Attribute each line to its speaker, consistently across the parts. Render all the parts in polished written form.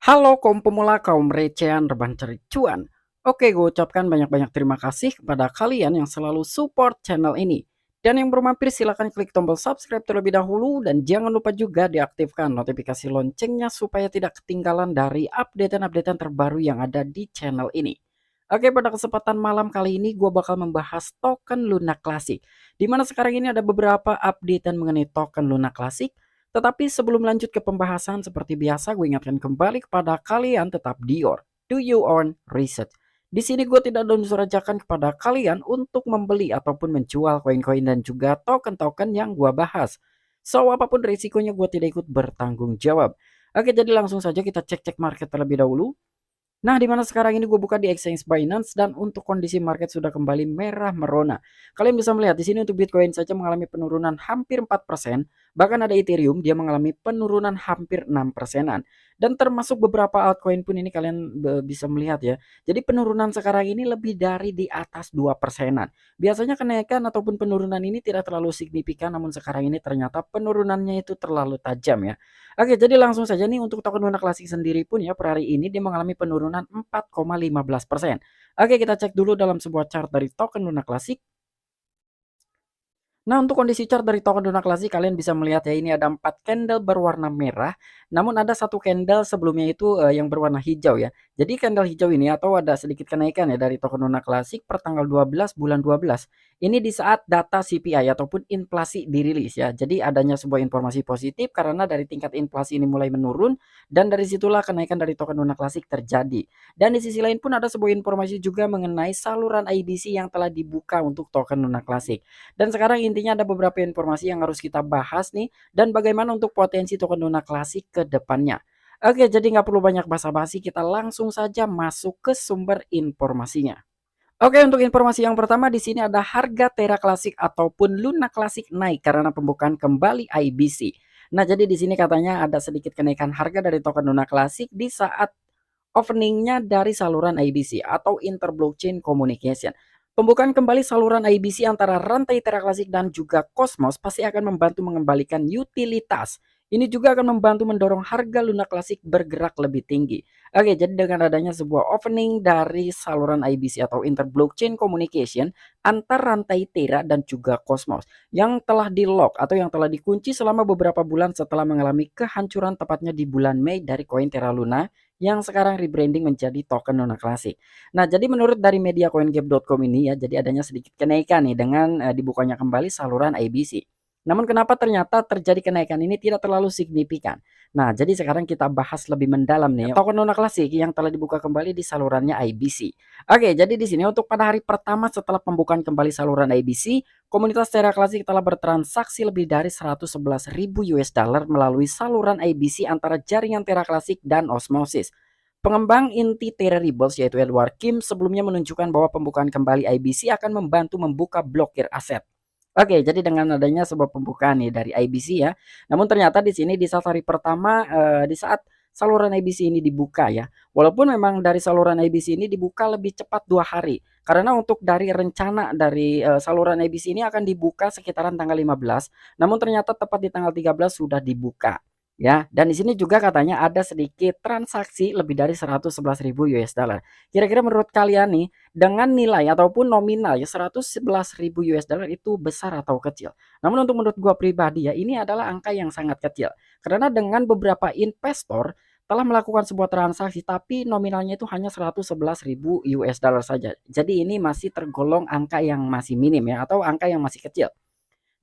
Speaker 1: Halo kaum pemula, kaum recehan, rebahan cari cuan. Oke, gue ucapkan banyak-banyak terima kasih kepada kalian yang selalu support channel ini. Dan yang belum mampir silahkan klik tombol subscribe terlebih dahulu dan jangan lupa juga diaktifkan notifikasi loncengnya supaya tidak ketinggalan dari updatean-updatean terbaru yang ada di channel ini. Oke, pada kesempatan malam kali ini gue bakal membahas token Luna Classic. Dimana sekarang ini ada beberapa updatean mengenai token Luna Classic. Tetapi sebelum lanjut ke pembahasan seperti biasa gue ingatkan kembali kepada kalian tetap do your own research. Di sini gue tidak unsur ajakan kepada kalian untuk membeli ataupun menjual koin-koin dan juga token-token yang gue bahas. So apapun risikonya gue tidak ikut bertanggung jawab. Oke, jadi langsung saja kita cek-cek market terlebih dahulu. Nah, di mana sekarang ini gue buka di exchange Binance dan untuk kondisi market sudah kembali merah merona. Kalian bisa melihat di sini untuk Bitcoin saja mengalami penurunan hampir 4%, bahkan ada Ethereum dia mengalami penurunan hampir 6%-an. Dan termasuk beberapa altcoin pun ini kalian bisa melihat ya. Jadi penurunan sekarang ini lebih dari di atas 2%-an. Biasanya kenaikan ataupun penurunan ini tidak terlalu signifikan, namun sekarang ini ternyata penurunannya itu terlalu tajam ya. Oke, jadi langsung saja nih untuk token Luna Classic sendiri pun ya per hari ini dia mengalami penurunan 4,15%. Oke, kita cek dulu dalam sebuah chart dari token Luna Classic. Nah, untuk kondisi chart dari token Luna Classic kalian bisa melihat ya ini ada 4 candle berwarna merah, namun ada satu candle sebelumnya itu yang berwarna hijau ya. Jadi candle hijau ini atau ada sedikit kenaikan ya dari token Luna Classic per tanggal 12 bulan 12. Ini di saat data CPI ataupun inflasi dirilis ya. Jadi adanya sebuah informasi positif karena dari tingkat inflasi ini mulai menurun dan dari situlah kenaikan dari token Luna Classic terjadi. Dan di sisi lain pun ada sebuah informasi juga mengenai saluran IBC yang telah dibuka untuk token Luna Classic. Dan sekarang intinya ada beberapa informasi yang harus kita bahas nih dan bagaimana untuk potensi token Luna Classic ke depannya. Oke, jadi nggak perlu banyak basa-basi, kita langsung saja masuk ke sumber informasinya. Oke, untuk informasi yang pertama di sini ada harga Terra Classic ataupun Luna Classic naik karena pembukaan kembali IBC. Nah, jadi di sini katanya ada sedikit kenaikan harga dari token Luna Classic di saat openingnya dari saluran IBC atau Interblockchain Communication. Pembukaan kembali saluran IBC antara rantai Terra Classic dan juga Cosmos pasti akan membantu mengembalikan utilitas. Ini juga akan membantu mendorong harga Luna Classic bergerak lebih tinggi. Oke, jadi dengan adanya sebuah opening dari saluran IBC atau Interblockchain Communication antar rantai Terra dan juga Cosmos yang telah di lock atau yang telah dikunci selama beberapa bulan setelah mengalami kehancuran tepatnya di bulan Mei dari koin Terra Luna yang sekarang rebranding menjadi token Luna Classic. Nah, jadi menurut dari media CoinGap.com ini ya, jadi adanya sedikit kenaikan nih dengan dibukanya kembali saluran IBC. Namun kenapa ternyata terjadi kenaikan ini tidak terlalu signifikan. Nah, jadi sekarang kita bahas lebih mendalam nih token Luna Classic yang telah dibuka kembali di salurannya IBC. Oke, jadi di sini untuk pada hari pertama setelah pembukaan kembali saluran IBC, komunitas Terra Classic telah bertransaksi lebih dari 111.000 US dollar melalui saluran IBC antara jaringan Terra Classic dan Osmosis. Pengembang inti Terra Rebels yaitu Edward Kim sebelumnya menunjukkan bahwa pembukaan kembali IBC akan membantu membuka blokir aset. Oke, jadi dengan adanya sebuah pembukaan nih dari IBC ya. Namun ternyata di sini di saat hari pertama di saat saluran IBC ini dibuka ya. Walaupun memang dari saluran IBC ini dibuka lebih cepat 2 hari. Karena untuk dari rencana dari saluran IBC ini akan dibuka sekitaran tanggal 15. Namun ternyata tepat di tanggal 13 sudah dibuka. Ya, dan di sini juga katanya ada sedikit transaksi lebih dari 111.000 US dollar. Kira-kira menurut kalian nih, dengan nilai ataupun nominal ya 111.000 US dollar itu besar atau kecil? Namun untuk menurut gua pribadi ya, ini adalah angka yang sangat kecil. Karena dengan beberapa investor telah melakukan sebuah transaksi tapi nominalnya itu hanya 111.000 US dollar saja. Jadi ini masih tergolong angka yang masih minim ya atau angka yang masih kecil.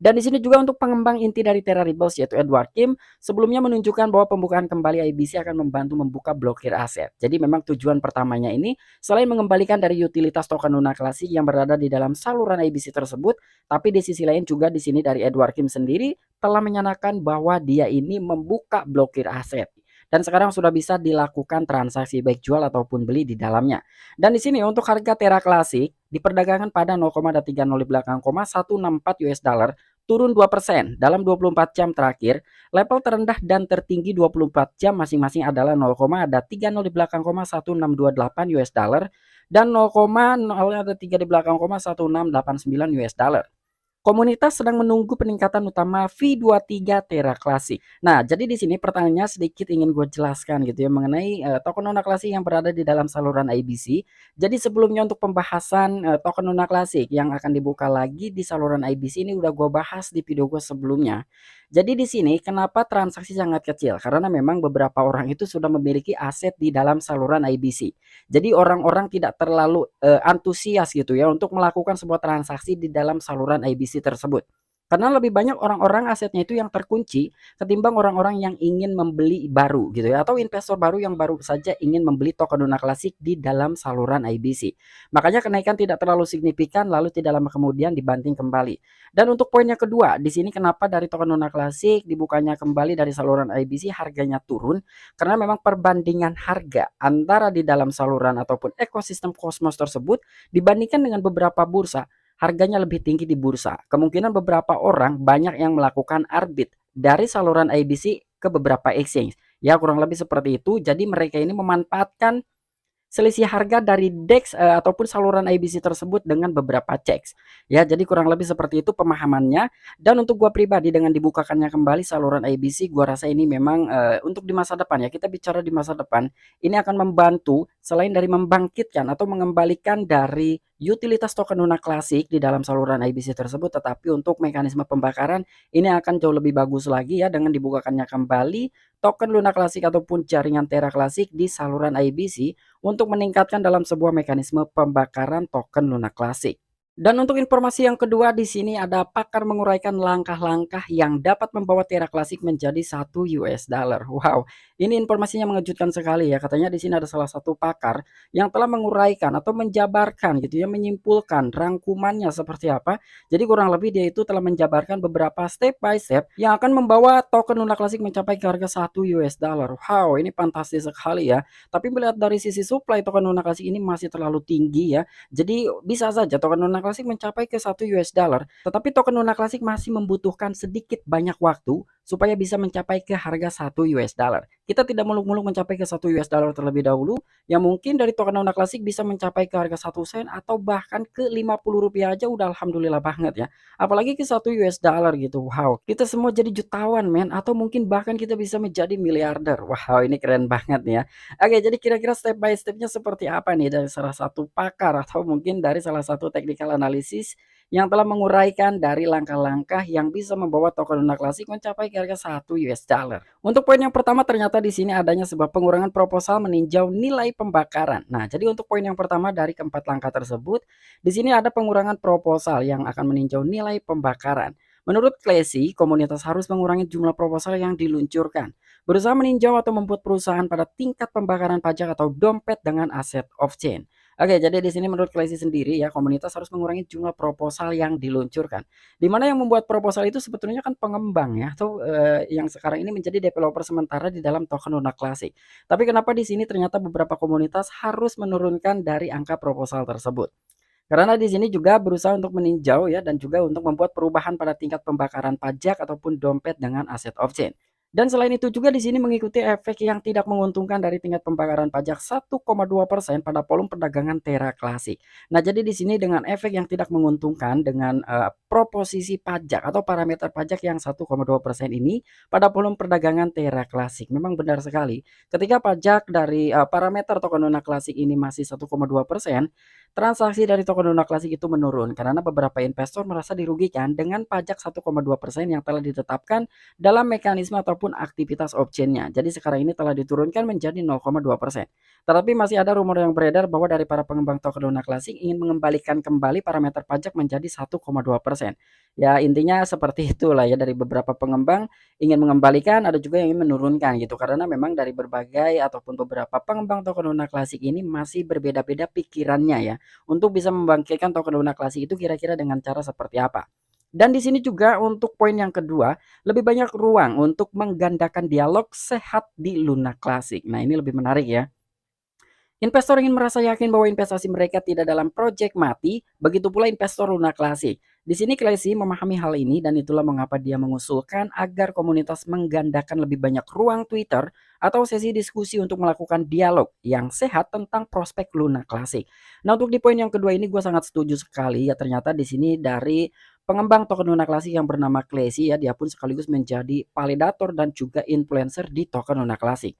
Speaker 1: Dan di sini juga untuk pengembang inti dari Terra Rebels yaitu Edward Kim sebelumnya menunjukkan bahwa pembukaan kembali IBC akan membantu membuka blokir aset. Jadi memang tujuan pertamanya ini selain mengembalikan dari utilitas token Luna Classic yang berada di dalam saluran IBC tersebut, tapi di sisi lain juga di sini dari Edward Kim sendiri telah menyatakan bahwa dia ini membuka blokir aset. Dan sekarang sudah bisa dilakukan transaksi baik jual ataupun beli di dalamnya. Dan di sini untuk harga Terra Classic diperdagangkan pada 0,30 di belakang 164 US dollar turun 2% dalam 24 jam terakhir. Level terendah dan tertinggi 24 jam masing-masing adalah 0,30 di belakang 1628 US dollar dan 0,0 ada 3 di belakang 1689 US dollar. Komunitas sedang menunggu peningkatan utama V23 Terra Classic. Nah, jadi di sini pertanyaannya sedikit ingin gue jelaskan gitu ya mengenai token Luna Classic yang berada di dalam saluran IBC. Jadi sebelumnya untuk pembahasan token Luna Classic yang akan dibuka lagi di saluran IBC ini udah gue bahas di video gue sebelumnya. Jadi di sini kenapa transaksi sangat kecil? Karena memang beberapa orang itu sudah memiliki aset di dalam saluran IBC. Jadi orang-orang tidak terlalu antusias gitu ya untuk melakukan sebuah transaksi di dalam saluran IBC tersebut. Karena lebih banyak orang-orang asetnya itu yang terkunci ketimbang orang-orang yang ingin membeli baru gitu ya atau investor baru yang baru saja ingin membeli token Luna Classic di dalam saluran IBC. Makanya kenaikan tidak terlalu signifikan lalu tidak lama kemudian dibanting kembali. Dan untuk poin yang kedua, di sini kenapa dari token Luna Classic dibukanya kembali dari saluran IBC harganya turun karena memang perbandingan harga antara di dalam saluran ataupun ekosistem Cosmos tersebut dibandingkan dengan beberapa bursa harganya lebih tinggi di bursa. Kemungkinan beberapa orang banyak yang melakukan arbit dari saluran IBC ke beberapa exchange. Ya kurang lebih seperti itu. Jadi mereka ini memanfaatkan selisih harga dari DEX ataupun saluran IBC tersebut dengan beberapa checks. Ya, jadi kurang lebih seperti itu pemahamannya. Dan untuk gua pribadi dengan dibukakannya kembali saluran IBC, gua rasa ini memang untuk di masa depan ya. Kita bicara di masa depan, ini akan membantu selain dari membangkitkan atau mengembalikan dari utilitas token Luna Classic di dalam saluran IBC tersebut, tetapi untuk mekanisme pembakaran ini akan jauh lebih bagus lagi ya dengan dibukakannya kembali token Luna Classic ataupun jaringan Terra Classic di saluran IBC untuk meningkatkan dalam sebuah mekanisme pembakaran token Luna Classic. Dan untuk informasi yang kedua di sini ada pakar menguraikan langkah-langkah yang dapat membawa Terra Classic menjadi $1. Wow, ini informasinya mengejutkan sekali ya. Katanya di sini ada salah satu pakar yang telah menguraikan atau menjabarkan gitu ya, menyimpulkan rangkumannya seperti apa. Jadi kurang lebih dia itu telah menjabarkan beberapa step by step yang akan membawa token Luna Classic mencapai ke harga $1. Wow, ini fantastis sekali ya. Tapi melihat dari sisi supply token Luna Classic ini masih terlalu tinggi ya. Jadi bisa saja token Luna Classic mencapai ke $1, tetapi token Luna Classic masih membutuhkan sedikit banyak waktu supaya bisa mencapai ke harga $1. Kita tidak muluk-muluk mencapai ke $1 terlebih dahulu, yang mungkin dari token Luna Classic bisa mencapai ke harga 1 sen atau bahkan ke Rp50 aja udah alhamdulillah banget ya. Apalagi ke $1 gitu. Wow, kita semua jadi jutawan men atau mungkin bahkan kita bisa menjadi miliarder. Wow, ini keren banget ya. Oke, jadi kira-kira step by stepnya seperti apa nih dari salah satu pakar atau mungkin dari salah satu technical analysis yang telah menguraikan dari langkah-langkah yang bisa membawa token Luna Classic mencapai ke harga $1. Untuk poin yang pertama ternyata di sini adanya sebuah pengurangan proposal meninjau nilai pembakaran. Nah, jadi untuk poin yang pertama dari keempat langkah tersebut, di sini ada pengurangan proposal yang akan meninjau nilai pembakaran. Menurut Clancy, komunitas harus mengurangi jumlah proposal yang diluncurkan, berusaha meninjau atau membuat perusahaan pada tingkat pembakaran pajak atau dompet dengan aset off-chain. Oke, jadi di sini menurut Clancy sendiri ya, komunitas harus mengurangi jumlah proposal yang diluncurkan. Di mana yang membuat proposal itu sebetulnya kan pengembang ya, atau yang sekarang ini menjadi developer sementara di dalam token Luna Classic. Tapi kenapa di sini ternyata beberapa komunitas harus menurunkan dari angka proposal tersebut? Karena di sini juga berusaha untuk meninjau ya dan juga untuk membuat perubahan pada tingkat pembakaran pajak ataupun dompet dengan aset off-chain. Dan selain itu juga di sini mengikuti efek yang tidak menguntungkan dari tingkat pembakaran pajak 1,2% pada volume perdagangan Terra Classic. Nah, jadi di sini dengan efek yang tidak menguntungkan dengan proposisi pajak atau parameter pajak yang 1,2% ini pada volume perdagangan Terra Classic. Memang benar sekali. Ketika pajak dari parameter token Luna Classic ini masih 1,2%, transaksi dari token Luna Classic itu menurun karena beberapa investor merasa dirugikan dengan pajak 1,2% yang telah ditetapkan dalam mekanisme ataupun aktivitas off-chain-nya. Jadi sekarang ini telah diturunkan menjadi 0,2%. Tetapi masih ada rumor yang beredar bahwa dari para pengembang token Luna Classic ingin mengembalikan kembali parameter pajak menjadi 1,2%. Ya intinya seperti itulah ya, dari beberapa pengembang ingin mengembalikan, ada juga yang ingin menurunkan gitu. Karena memang dari berbagai ataupun beberapa pengembang token Luna Classic ini masih berbeda-beda pikirannya ya untuk bisa membangkitkan token Luna Classic itu kira-kira dengan cara seperti apa. Dan di sini juga untuk poin yang kedua, lebih banyak ruang untuk menggandakan dialog sehat di Luna Classic. Nah, ini lebih menarik ya. Investor ingin merasa yakin bahwa investasi mereka tidak dalam proyek mati, begitu pula investor Luna Classic. Di sini Classy memahami hal ini dan itulah mengapa dia mengusulkan agar komunitas menggandakan lebih banyak ruang Twitter atau sesi diskusi untuk melakukan dialog yang sehat tentang prospek Luna Classic. Nah, untuk di poin yang kedua ini gue sangat setuju sekali ya, ternyata di sini dari pengembang token Luna Classic yang bernama Classy ya, dia pun sekaligus menjadi validator dan juga influencer di token Luna Classic.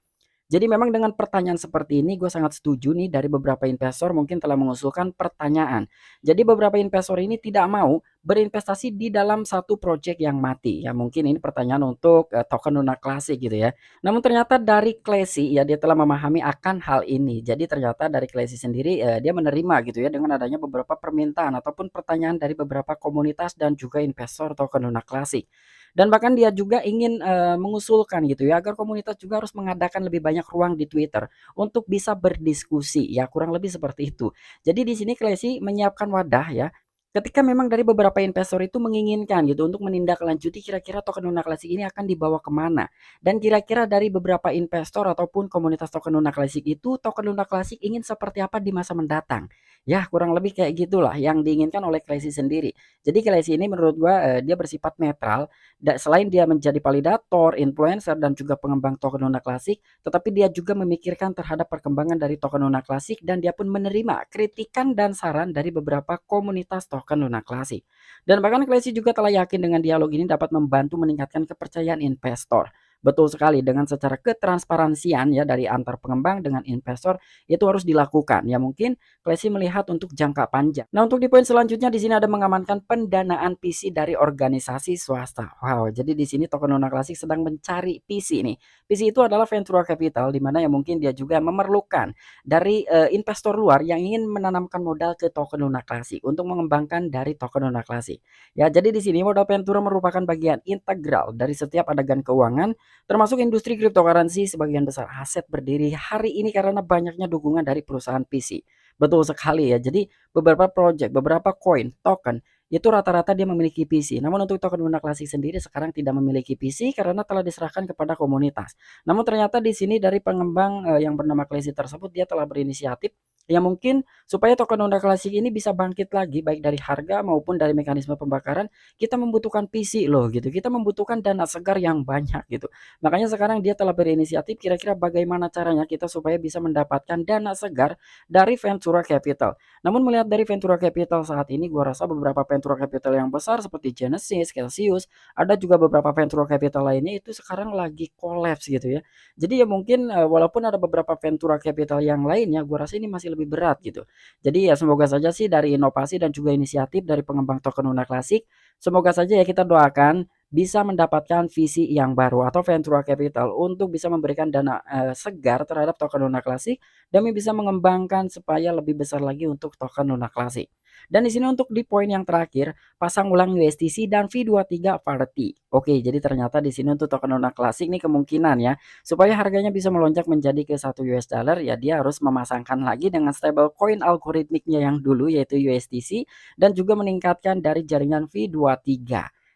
Speaker 1: Jadi memang dengan pertanyaan seperti ini gue sangat setuju nih dari beberapa investor mungkin telah mengusulkan pertanyaan. Jadi beberapa investor ini tidak mau berinvestasi di dalam satu project yang mati. Ya mungkin ini pertanyaan untuk token Luna Classic gitu ya. Namun ternyata dari Classy ya dia telah memahami akan hal ini. Jadi ternyata dari Classy sendiri dia menerima gitu ya dengan adanya beberapa permintaan ataupun pertanyaan dari beberapa komunitas dan juga investor token Luna Classic. Dan bahkan dia juga ingin, mengusulkan gitu ya, agar komunitas juga harus mengadakan lebih banyak ruang di Twitter untuk bisa berdiskusi, ya kurang lebih seperti itu. Jadi di sini Klesi menyiapkan wadah ya, ketika memang dari beberapa investor itu menginginkan gitu untuk menindaklanjuti kira-kira token Luna Classic ini akan dibawa kemana. Dan kira-kira dari beberapa investor ataupun komunitas token Luna Classic itu, token Luna Classic ingin seperti apa di masa mendatang. Ya kurang lebih kayak gitulah yang diinginkan oleh Klesi sendiri. Jadi Klesi ini menurut gua, dia bersifat netral selain dia menjadi validator, influencer, dan juga pengembang token Luna Classic, tetapi dia juga memikirkan terhadap perkembangan dari token Luna Classic dan dia pun menerima kritikan dan saran dari beberapa komunitas token Luna Classic. Dan bahkan Classic juga telah yakin dengan dialog ini dapat membantu meningkatkan kepercayaan investor. Betul sekali dengan secara ketransparansian ya dari antar pengembang dengan investor itu harus dilakukan. Ya mungkin Klesi melihat untuk jangka panjang. Nah, untuk di poin selanjutnya di sini ada mengamankan pendanaan PC dari organisasi swasta. Wow, jadi di sini token Luna Classic sedang mencari PC nih. PC itu adalah venture capital di mana yang mungkin dia juga memerlukan dari investor luar yang ingin menanamkan modal ke token Luna Classic untuk mengembangkan dari token Luna Classic. Ya, jadi di sini modal venture merupakan bagian integral dari setiap adegan keuangan termasuk industri cryptocurrency sebagian besar aset berdiri hari ini karena banyaknya dukungan dari perusahaan PC. Betul sekali ya. Jadi beberapa project, beberapa koin, token itu rata-rata dia memiliki PC. Namun untuk token Luna Classic sendiri sekarang tidak memiliki PC karena telah diserahkan kepada komunitas. Namun ternyata di sini dari pengembang yang bernama Classy tersebut dia telah berinisiatif ya mungkin supaya token Luna Classic ini bisa bangkit lagi baik dari harga maupun dari mekanisme pembakaran kita membutuhkan PC loh gitu. Kita membutuhkan dana segar yang banyak gitu. Makanya sekarang dia telah berinisiatif kira-kira bagaimana caranya kita supaya bisa mendapatkan dana segar dari Ventura Capital. Namun melihat dari Ventura Capital saat ini gua rasa beberapa Ventura Capital yang besar seperti Genesis, Celsius, ada juga beberapa Ventura Capital lainnya itu sekarang lagi kolaps gitu ya. Jadi ya mungkin walaupun ada beberapa Ventura Capital yang lainnya gua rasa ini masih lebih berat gitu. Jadi ya semoga saja sih dari inovasi dan juga inisiatif dari pengembang token Luna Classic, semoga saja ya kita doakan bisa mendapatkan visi yang baru atau venture capital untuk bisa memberikan dana segar terhadap token Luna Classic demi bisa mengembangkan supaya lebih besar lagi untuk token Luna Classic. Dan di sini untuk di poin yang terakhir, pasang ulang USDC dan V23 Party. Oke, jadi ternyata di sini untuk token Luna Classic nih kemungkinan ya, supaya harganya bisa melonjak menjadi ke 1 US dollar ya dia harus memasangkan lagi dengan stable coin algoritmiknya yang dulu yaitu USDC dan juga meningkatkan dari jaringan V23.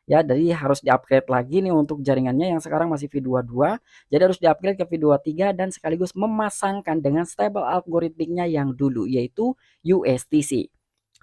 Speaker 1: Ya, jadi harus di-upgrade lagi nih untuk jaringannya yang sekarang masih V22. Jadi harus di-upgrade ke V23 dan sekaligus memasangkan dengan stable algoritmiknya yang dulu yaitu USDC.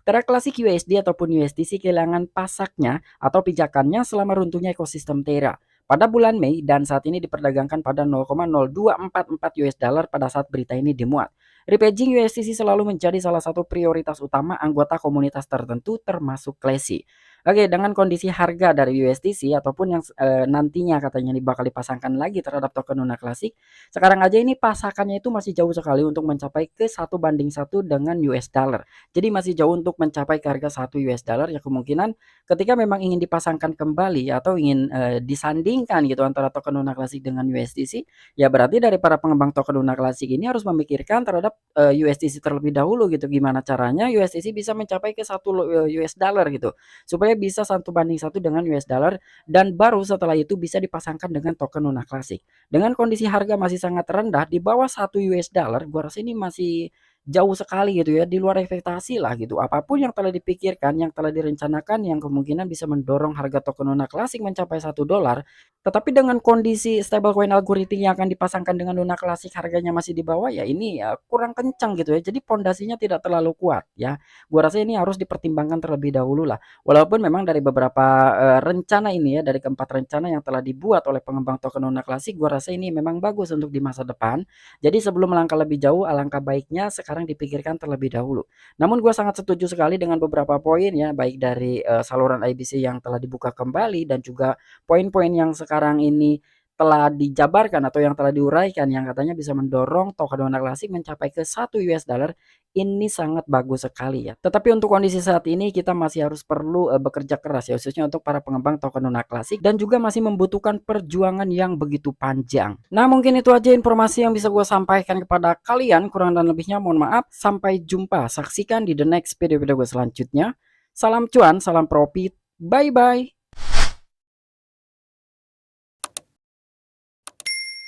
Speaker 1: Terra Classic USD ataupun USDC kehilangan pasaknya atau pijakannya selama runtuhnya ekosistem Terra pada bulan Mei dan saat ini diperdagangkan pada 0,0244 US dollar pada saat berita ini dimuat. Repaging USDC selalu menjadi salah satu prioritas utama anggota komunitas tertentu termasuk Classy. Oke, dengan kondisi harga dari USDC ataupun yang nantinya katanya ini bakal dipasangkan lagi terhadap token Luna Classic, sekarang aja ini pasakannya itu masih jauh sekali untuk mencapai ke 1:1 dengan US dollar. Jadi masih jauh untuk mencapai ke harga 1 US dollar ya kemungkinan ketika memang ingin dipasangkan kembali atau ingin disandingkan gitu antara token Luna Classic dengan USDC, ya berarti dari para pengembang token Luna Classic ini harus memikirkan terhadap USDC terlebih dahulu gitu. Gimana caranya USDC bisa mencapai ke 1 US dollar gitu. Supaya bisa 1:1 dengan US dollar dan baru setelah itu bisa dipasangkan dengan token Luna Classic. Dengan kondisi harga masih sangat rendah di bawah 1 US dollar, gua rasa ini masih jauh sekali gitu ya, di luar ekspektasi lah gitu. Apapun yang telah dipikirkan, yang telah direncanakan yang kemungkinan bisa mendorong harga token Luna Classic mencapai 1 dolar, tetapi dengan kondisi stablecoin algoritma yang akan dipasangkan dengan Luna Classic harganya masih di bawah ya ini ya kurang kencang gitu ya. Jadi pondasinya tidak terlalu kuat ya. Gua rasa ini harus dipertimbangkan terlebih dahulu lah. Walaupun memang dari beberapa rencana ini ya, dari keempat rencana yang telah dibuat oleh pengembang token Luna Classic, gua rasa ini memang bagus untuk di masa depan. Jadi sebelum melangkah lebih jauh, alangkah baiknya sekarang dipikirkan terlebih dahulu. Namun gue sangat setuju sekali dengan beberapa poin ya, baik dari saluran IBC yang telah dibuka kembali dan juga poin-poin yang sekarang ini telah dijabarkan atau yang telah diuraikan yang katanya bisa mendorong Tokodona Classic mencapai ke 1 US dollar. Ini sangat bagus sekali ya. Tetapi untuk kondisi saat ini kita masih harus perlu bekerja keras ya, khususnya untuk para pengembang Tokodona Classic, dan juga masih membutuhkan perjuangan yang begitu panjang. Nah, mungkin itu aja informasi yang bisa gue sampaikan kepada kalian. Kurang dan lebihnya mohon maaf. Sampai jumpa. Saksikan di the next video-video gue selanjutnya. Salam cuan, salam profit. Bye bye.